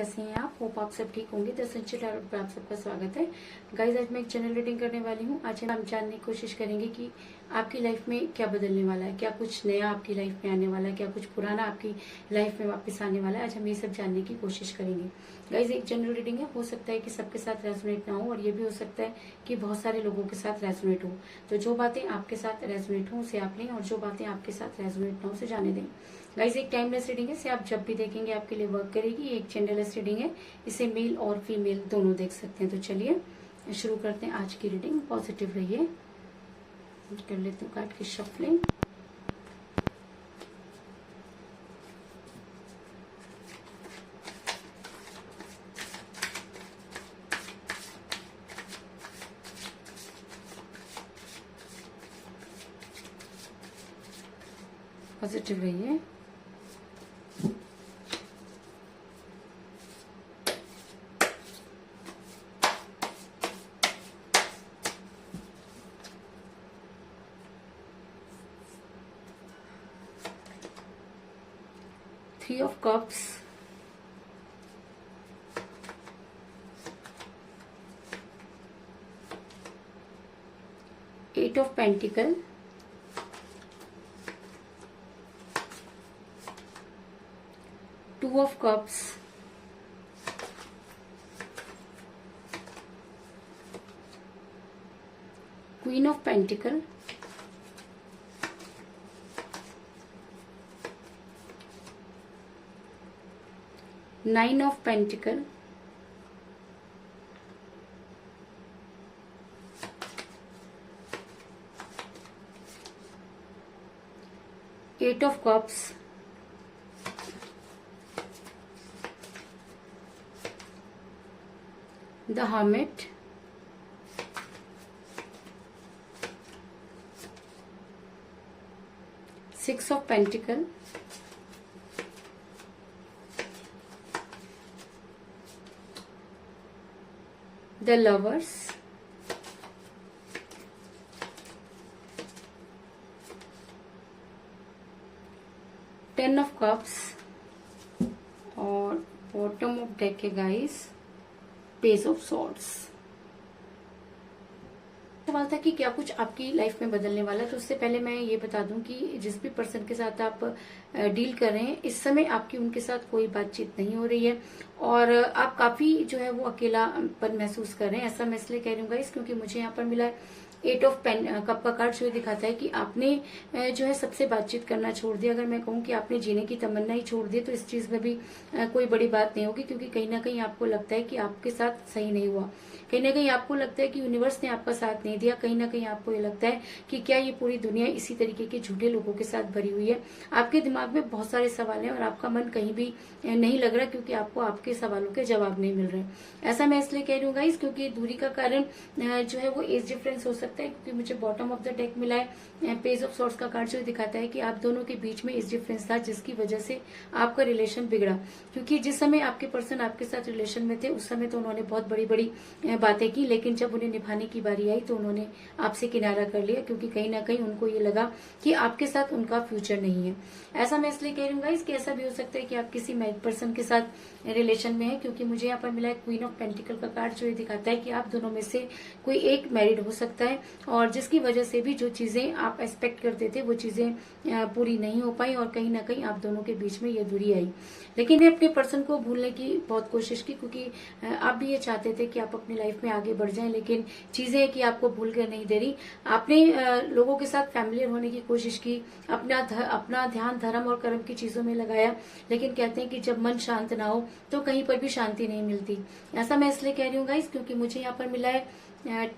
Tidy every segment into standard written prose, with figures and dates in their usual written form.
कैसे हैं आप? होप आप सब ठीक होंगे। द सनचिल टैरोट पर आप सबका स्वागत है। गाइस, आज मैं एक जनरल रीडिंग करने वाली हूँ। आज हम जानने की कोशिश करेंगे कि आपकी लाइफ में क्या बदलने वाला है, क्या कुछ नया आपकी लाइफ में आने वाला है, क्या कुछ पुराना आपकी लाइफ में वापस आने वाला है। आज हम ये सब जानने की कोशिश करेंगे। गाइस, एक जनरल रीडिंग है, हो सकता है कि सबके साथ रेजोनेट ना हो और ये भी हो सकता है कि बहुत सारे लोगों के साथ रेजोनेट हो। तो जो बातें आपके साथ रेजोनेट हो उसे आप लें और जो बातें आपके साथ रेजोनेट ना हो उसे जाने दें। गाइस, एक टाइमलेस रीडिंग है, इसे आप जब भी देखेंगे आपके लिए वर्क करेगी। एक जेंडरलेस रीडिंग है, इसे मेल और फीमेल दोनों देख सकते हैं। तो चलिए शुरू करते हैं आज की रीडिंग। पॉजिटिव रहिए। कर लेते हैं कार्ड की शफलिंग। पॉजिटिव रहिए। Three of Cups, Eight of Pentacles, Two of Cups, Queen of Pentacles, Nine of Pentacles, Eight of Cups, the Hermit, Six of Pentacles, the Lovers, Ten of Cups और bottom of deck है guys, page of swords. सवाल था कि क्या कुछ आपकी life में बदलने वाला है। तो उससे पहले मैं ये बता दूं कि जिस भी पर्सन के साथ आप डील कर रहे हैं, इस समय आपकी उनके साथ कोई बातचीत नहीं हो रही है और आप काफी जो है वो अकेलापन महसूस कर रहे हैं। ऐसा मैं इसलिए कह रही हूँ गाइस क्योंकि मुझे यहाँ पर मिला है एट ऑफ पेन कप का कार्ड, जो दिखाता है कि आपने जो है सबसे बातचीत करना छोड़ दिया। अगर मैं कहूँ कि आपने जीने की तमन्ना ही छोड़ दी तो इस चीज में भी कोई बड़ी बात नहीं होगी, क्योंकि कहीं ना कहीं आपको लगता है कि आपके साथ सही नहीं हुआ। कहीं ना कहीं आपको लगता है कि यूनिवर्स ने आपका साथ नहीं दिया। कहीं ना कहीं आपको ये लगता है कि क्या ये पूरी दुनिया इसी तरीके के झूठे लोगों के साथ भरी हुई है। आपके दिमाग में बहुत सारे सवाल हैं और आपका मन कहीं भी नहीं लग रहा, क्योंकि आपको आपके सवालों के जवाब नहीं मिल रहे। ऐसा मैं इसलिए कह रही हूँ गाइस क्योंकि दूरी का कारण जो है वो एज डिफरेंस हो सकता है, क्योंकि मुझे बॉटम ऑफ द डेक मिला है पेज ऑफ सॉर्ड्स का कार्ड, जो दिखाता है कि आप दोनों के बीच में एज डिफरेंस था, जिसकी वजह से आपका रिलेशन बिगड़ा। क्योंकि जिस समय आपके पर्सन आपके साथ रिलेशन में थे उस समय तो उन्होंने बहुत बड़ी बड़ी बातें की, लेकिन जब उन्हें निभाने की बारी आई तो उन्होंने आपसे किनारा कर लिया, क्योंकि कहीं ना कहीं उनको ये लगा कि आपके साथ उनका फ्यूचर नहीं है। ऐसा मैं इसलिए कह रही हूँ गाइस कि ऐसा भी हो सकता है कि आप किसी मैरिड पर्सन के साथ रिलेशन में है, क्योंकि मुझे यहाँ पर मिला है क्वीन ऑफ पेंटिकल का कार्ड, जो ये दिखाता है कि आप दोनों में से कोई एक मैरिड हो सकता है और जिसकी वजह से भी जो चीजें आप एक्सपेक्ट करते थे वो चीजें पूरी नहीं हो पाई और कहीं ना कहीं आप दोनों के बीच में ये दूरी आई। लेकिन ये अपने पर्सन को भूलने की बहुत कोशिश की, क्योंकि आप भी ये चाहते थे कि आप अपनी लाइफ में आगे बढ़ जाएं, लेकिन चीजें कि आपको भूल कर नहीं दे रही। आपने लोगों के साथ फैमिलियर होने की कोशिश की, अपना ध्यान धर्म और कर्म की चीजों में लगाया, लेकिन कहते हैं कि जब मन शांत ना हो तो कहीं पर भी शांति नहीं मिलती। ऐसा मैं इसलिए कह रही हूँ गाइस क्योंकि मुझे यहाँ पर मिला है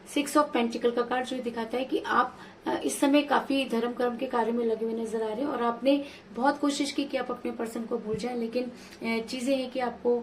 सिक्स ऑफ पेंटिकल का कार्ड, जो दिखाता है कि आप इस समय काफी धर्म कर्म के कार्य में लगे हुए नजर आ रहे हैं और आपने बहुत कोशिश की कि आप अपने पर्सन को भूल जाएं, लेकिन चीजें हैं कि आपको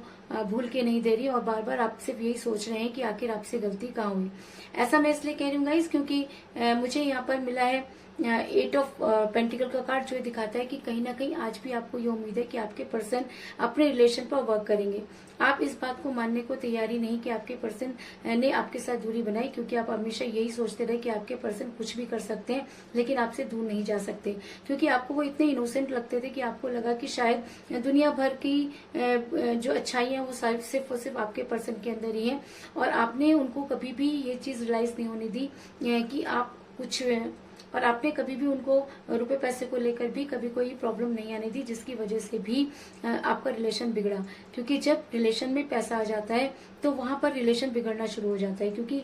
भूल के नहीं दे रही और बार बार आप सिर्फ यही सोच रहे हैं कि आखिर आपसे गलती कहाँ हुई। ऐसा मैं इसलिए कह रही हूँ गाइस क्योंकि मुझे यहाँ पर मिला है एट ऑफ पेंटिकल का कार्ड जो दिखाता है कि कहीं ना कहीं आज भी आपको ये उम्मीद है कि आपके पर्सन अपने रिलेशन पर वर्क करेंगे। आप इस बात को मानने को तैयारी नहीं कि आपके पर्सन ने आपके साथ दूरी बनाई, क्योंकि आप हमेशा यही सोचते रहे कि आपके पर्सन कुछ भी कर सकते हैं लेकिन आपसे दूर नहीं जा सकते, क्योंकि आपको वो इतने इनोसेंट लगते थे कि आपको लगा कि शायद दुनिया भर की जो अच्छाई है वो सिर्फ और सिर्फ आपके पर्सन के अंदर ही है, और आपने उनको कभी भी ये चीज रियलाइज नहीं होने दी कि आप कुछ, और आपने कभी भी उनको रुपए पैसे को लेकर भी कभी कोई प्रॉब्लम नहीं आने दी, जिसकी वजह से भी आपका रिलेशन बिगड़ा। क्योंकि जब रिलेशन में पैसा आ जाता है तो वहां पर रिलेशन बिगड़ना शुरू हो जाता है, क्योंकि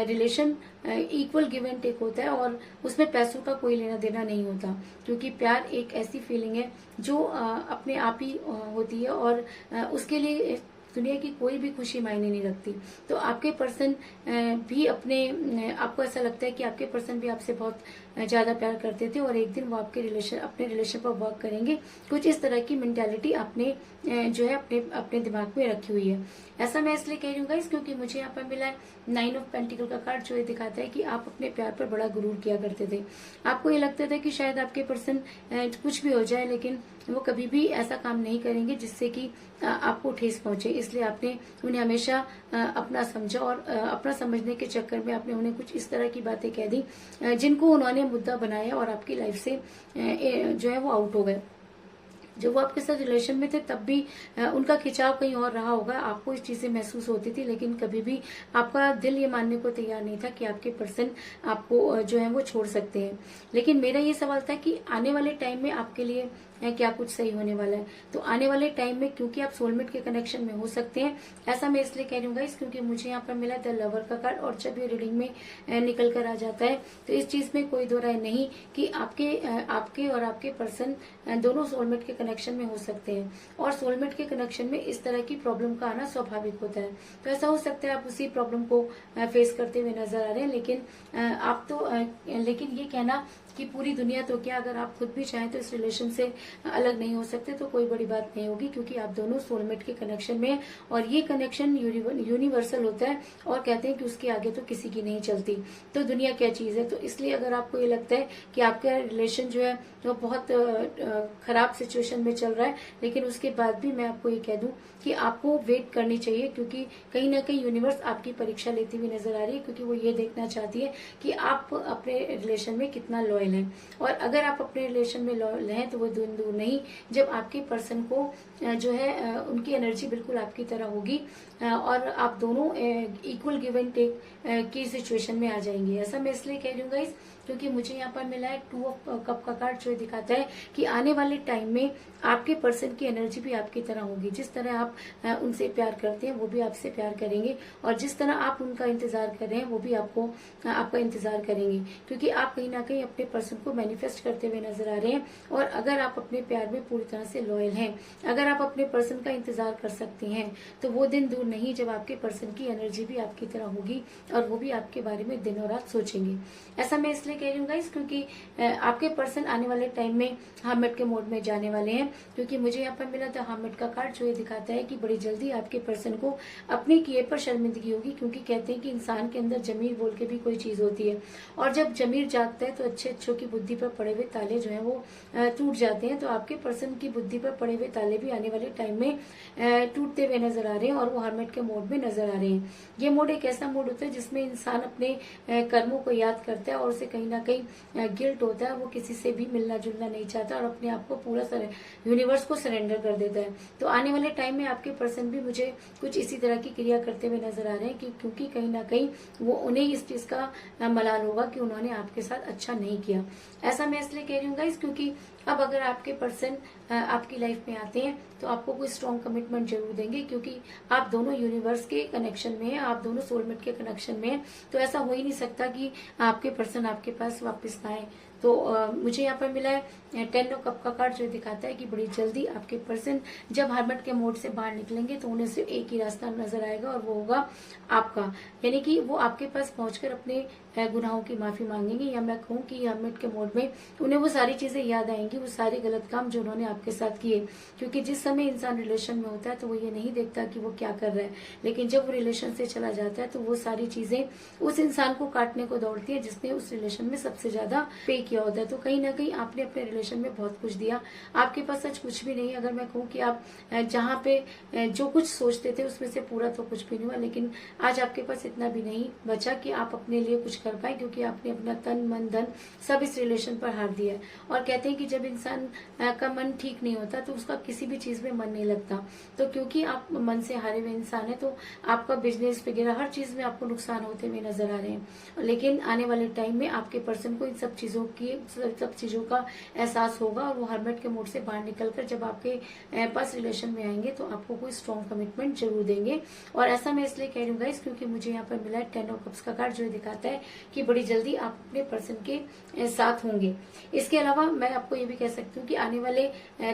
relation equal give and take होता है और उसमें पैसों का कोई लेना देना नहीं होता, क्योंकि प्यार एक ऐसी फीलिंग है जो अपने आप ही होती है, और उसके लिए दुनिया की कोई भी खुशी मायने नहीं रखती। तो आपके पर्सन भी आपको ऐसा लगता है कि आपके पर्सन भी आपसे बहुत ज्यादा प्यार करते थे, और एक दिन वो अपने रिलेशन पर वर्क करेंगे। कुछ इस तरह की मेंटालिटी आपने जो है अपने दिमाग में रखी हुई है। ऐसा मैं इसलिए कह रही हूँ गाइस, क्योंकि मुझे यहाँ पर मिला है 9 ऑफ पेंटिकल का कार्ड, जो ये दिखाता है कि आप अपने प्यार पर बड़ा गुरूर किया करते थे। आपको ये लगता था कि शायद आपके पर्सन कुछ भी हो जाए लेकिन वो कभी भी ऐसा काम नहीं करेंगे जिससे कि आपको ठेस पहुंचे, इसलिए आपने उन्हें हमेशा अपना समझा, और अपना समझने के चक्कर में आपने उन्हें कुछ इस तरह की बातें कह दी जिनको उन्होंने मुद्दा बनाया और आपकी लाइफ से जो है वो आउट हो गए। जब वो आपके साथ रिलेशन में थे तब भी उनका खिंचाव कहीं और रहा होगा, आपको इस चीज से महसूस होती थी, लेकिन कभी भी आपका दिल ये मानने को तैयार नहीं था कि आपके पर्सन आपको जो है वो छोड़ सकते हैं। लेकिन मेरा ये सवाल था कि आने वाले टाइम में आपके लिए क्या कुछ सही होने वाला है। तो आने वाले टाइम में क्योंकि आप सोलमेट के कनेक्शन में हो सकते हैं, ऐसा मैं इसलिए कह रही हूँ गाइस क्योंकि मुझे यहाँ पर मिला द लवर का कार्ड, और जब ये रीडिंग में निकल कर आ जाता है तो इस चीज में कोई दो राय नहीं कि आपके और आपके पर्सन दोनों सोलमेट के कनेक्शन में हो सकते हैं, और सोलमेट के कनेक्शन में इस तरह की प्रॉब्लम का आना स्वाभाविक होता है। तो ऐसा हो सकता है आप उसी प्रॉब्लम को फेस करते हुए नजर आ रहे हैं, लेकिन ये कहना कि पूरी दुनिया तो क्या, अगर आप खुद भी चाहें तो इस रिलेशन से अलग नहीं हो सकते तो कोई बड़ी बात नहीं होगी, क्योंकि आप दोनों सोलमेट के कनेक्शन में हैं, और ये कनेक्शन यूनिवर्सल होता है, और कहते हैं कि उसके आगे तो किसी की नहीं चलती। तो दुनिया क्या चीज है। तो इसलिए अगर आपको ये लगता है कि आपका रिलेशन जो है वो बहुत खराब सिचुएशन में चल रहा है, लेकिन उसके बाद भी मैं आपको ये कह दूं कि आपको वेट करनी चाहिए, क्योंकि कहीं ना कहीं यूनिवर्स आपकी परीक्षा लेती हुई नजर आ रही है, क्योंकि वो ये देखना चाहती है कि आप अपने रिलेशन में कितना लॉयल हैं। और अगर आप अपने रिलेशन में लॉयल हैं तो वो दूर नहीं, जब आपके पर्सन को जो है उनकी एनर्जी बिल्कुल आपकी तरह होगी, और आप दोनों इक्वल गिव एंड टेक की सिचुएशन में आ जाएंगे। ऐसा मैं इसलिए कह रही हूँ गाइस क्योंकि मुझे यहाँ पर मिला है 2 ऑफ कप का कार्ड, जो दिखाता है कि आने वाले टाइम में आपके पर्सन की एनर्जी भी आपकी तरह होगी। जिस तरह आप उनसे प्यार करते हैं वो भी आपसे प्यार करेंगे, और जिस तरह आप उनका इंतजार कर रहे हैं वो भी आपका इंतजार करेंगे, क्योंकि आप कहीं ना कहीं अपने पर्सन को मैनिफेस्ट करते हुए नजर आ रहे हैं। और अगर आप अपने प्यार में पूरी तरह से लॉयल हैं, अगर आप अपने पर्सन का इंतजार कर सकते हैं, तो वो दिन दूर नहीं जब आपके पर्सन की एनर्जी भी आपकी तरह होगी और वो भी आपके बारे में दिन और रात सोचेंगे। ऐसा मैं इसलिए कह रही हूँ गाइस क्योंकि आपके पर्सन आने वाले टाइम में हर्मिट के मोड में जाने वाले हैं, क्योंकि मुझे यहाँ पर मिला था हर्मिट का कार्ड, जो ये दिखाता है कि बड़ी जल्दी आपके पर्सन को अपने किए पर शर्मिंदगी होगी, क्योंकि कहते हैं कि इंसान के अंदर जमीर बोल के भी कोई चीज होती है, और जब जमीर जागता है तो अच्छों की बुद्धि पर पड़े हुए ताले जो है वो टूट जाते हैं। तो आपके पर्सन की बुद्धि पर पड़े हुए ताले भी आने वाले टाइम में टूटते हुए नजर आ रहे हैं, और वो हर्मिट के मोड में नजर आ रहे हैं। ये मोड एक ऐसा मोड होता है जिसमें इंसान अपने कर्मों को याद करता है, और उसे कहीं ना कहीं गिल्ट होता है, वो किसी से भी मिलना जुलना नहीं चाहता, और अपने आप को पूरा यूनिवर्स को सरेंडर कर देता है। तो आने वाले टाइम में आपके पर्सन भी मुझे कुछ इसी तरह की क्रिया करते हुए नजर आ रहे हैं, क्योंकि कहीं ना कहीं वो उन्हें इस चीज का मलाल होगा कि उन्होंने आपके साथ अच्छा नहीं किया। ऐसा मैं इसलिए कह रही हूँ गाइस क्योंकि अब अगर आपके पर्सन आपकी लाइफ में आते हैं तो आपको कोई स्ट्रॉन्ग कमिटमेंट जरूर देंगे, क्योंकि आप दोनों यूनिवर्स के कनेक्शन में हैं, आप दोनों सोलमेट के कनेक्शन में हैं। तो ऐसा हो ही नहीं सकता कि आपके पर्सन आपके पास वापस ना आए। तो मुझे यहाँ पर मिला है 10 ऑफ कप का कार्ड, जो दिखाता है कि बड़ी जल्दी आपके पर्सन जब हर्मिट के मोड से बाहर निकलेंगे तो उन्हें सिर्फ एक ही रास्ता नजर आएगा, और वो होगा आपका। यानी कि वो आपके पास पहुंचकर अपने गुनाहों की माफी मांगेंगे, या मैं कहूँ कि हर्मिट के मोड में उन्हें वो सारी चीजें याद आएंगी, वो सारे गलत काम जो उन्होंने आपके साथ किए। क्योंकि जिस समय इंसान रिलेशन में होता है तो वो ये नहीं देखता कि वो क्या कर रहा है, लेकिन जब वो रिलेशन से चला जाता है तो वो सारी चीजें उस इंसान को काटने को दौड़ती है जिसने उस रिलेशन में सबसे ज्यादा पे किया होता है। तो कहीं ना कहीं आपने अपने रिलेशन में बहुत कुछ दिया, आपके पास सच कुछ भी नहीं। अगर मैं कहूँ कि आप जहाँ पे जो कुछ सोचते थे उसमें से पूरा तो कुछ भी नहीं हुआ, लेकिन आज आपके पास इतना भी नहीं बचा कि आप अपने लिए कुछ कर पाए, क्योंकि आपने अपना तन मन धन सब इस रिलेशन पर हार दिया है। और कहते हैं कि जब इंसान का मन ठीक नहीं होता तो उसका किसी भी चीज में मन नहीं लगता। तो क्योंकि आप मन से हारे हुए इंसान है, तो आपका बिजनेस वगैरह हर चीज में आपको नुकसान होते हुए नजर आ रहे हैं। लेकिन आने वाले टाइम में आपके पर्सन को इन सब चीजों का एहसास होगा, और वो हर्मिट के मोड से बाहर निकलकर जब आपके पास रिलेशन में आएंगे तो आपको कोई स्ट्रॉन्ग कमिटमेंट जरूर देंगे। और ऐसा मैं इसलिए कह रही हूँ गाइस, क्योंकि मुझे यहाँ पर मिला है 10 ऑफ कप्स का कार्ड, जो दिखाता है कि बड़ी जल्दी आप अपने पर्सन के साथ होंगे। इसके अलावा मैं आपको ये भी कह सकती हूँ कि आने वाले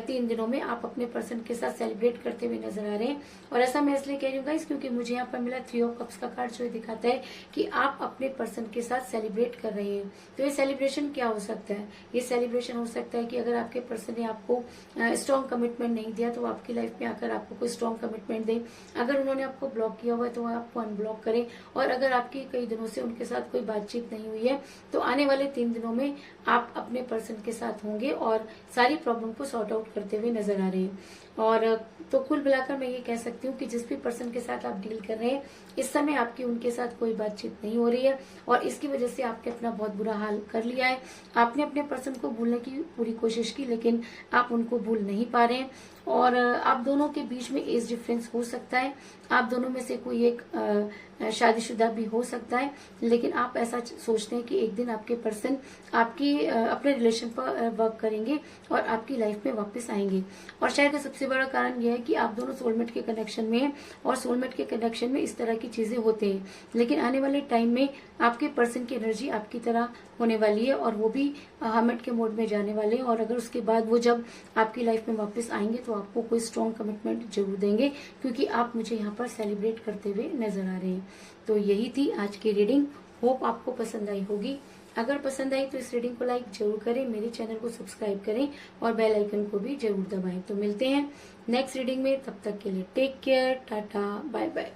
3 दिनों में आप अपने पर्सन के साथ सेलिब्रेट करते हुए नजर आ रहे हैं। और ऐसा मैं इसलिए कह रही हूँ गाइस, क्योंकि मुझे यहाँ पर मिला 3 ऑफ कप्स का कार्ड, जो दिखाता है कि आप अपने पर्सन के साथ सेलिब्रेट कर रहे हैं। तो ये सेलिब्रेशन क्या हो सकता है? ये सेलिब्रेशन हो सकता है कि अगर आपके पर्सन ने आपको स्ट्रॉन्ग कमिटमेंट नहीं दिया तो आपकी लाइफ में आकर आपको कोई स्ट्रॉन्ग कमिटमेंट दे। अगर उन्होंने आपको ब्लॉक किया हुआ है तो आपको अनब्लॉक करें। और अगर आपकी कई दिनों से उनके साथ कोई बातचीत नहीं हुई है तो आने वाले 3 दिनों में आप अपने पर्सन के साथ होंगे और सारी प्रॉब्लम को सॉर्ट आउट करते हुए नजर आ रहे हैं। और तो कुल मिलाकर मैं ये कह सकती हूँ कि जिस भी पर्सन के साथ आप डील कर रहे हैं इस समय आपकी उनके साथ कोई बातचीत नहीं हो रही है, और इसकी वजह से आपने अपना बहुत बुरा हाल कर लिया है। आपने अपने पर्सन को भूलने की पूरी कोशिश की, लेकिन आप उनको भूल नहीं पा रहे हैं। और आप दोनों के बीच में एज डिफरेंस हो सकता है, आप दोनों में से कोई एक शादीशुदा भी हो सकता है, लेकिन आप ऐसा सोचते हैं कि एक दिन आपके पर्सन आपकी अपने रिलेशन पर वर्क करेंगे और आपकी लाइफ में वापस आएंगे। और शायद सबसे बड़ा कारण यह है कि आप दोनों सोलमेट के कनेक्शन में हैं, और सोलमेट के कनेक्शन में इस तरह की चीजें होते हैं। लेकिन आने वाले टाइम में आपके पर्सन की एनर्जी आपकी तरह होने वाली है, और वो भी हर्मिट के मोड में जाने वाले हैं। और अगर उसके बाद वो जब आपकी लाइफ में वापस आएंगे तो आपको कोई स्ट्रॉन्ग कमिटमेंट जरूर देंगे, क्योंकि आप मुझे यहाँ पर सेलिब्रेट करते हुए नजर आ रहे हैं। तो यही थी आज की रीडिंग, होप आपको पसंद आई होगी। अगर पसंद आई तो इस रीडिंग को लाइक जरूर करें, मेरे चैनल को सब्सक्राइब करें और बेल आइकन को भी जरूर दबाएं। तो मिलते हैं नेक्स्ट रीडिंग में, तब तक के लिए take care, tata, bye bye.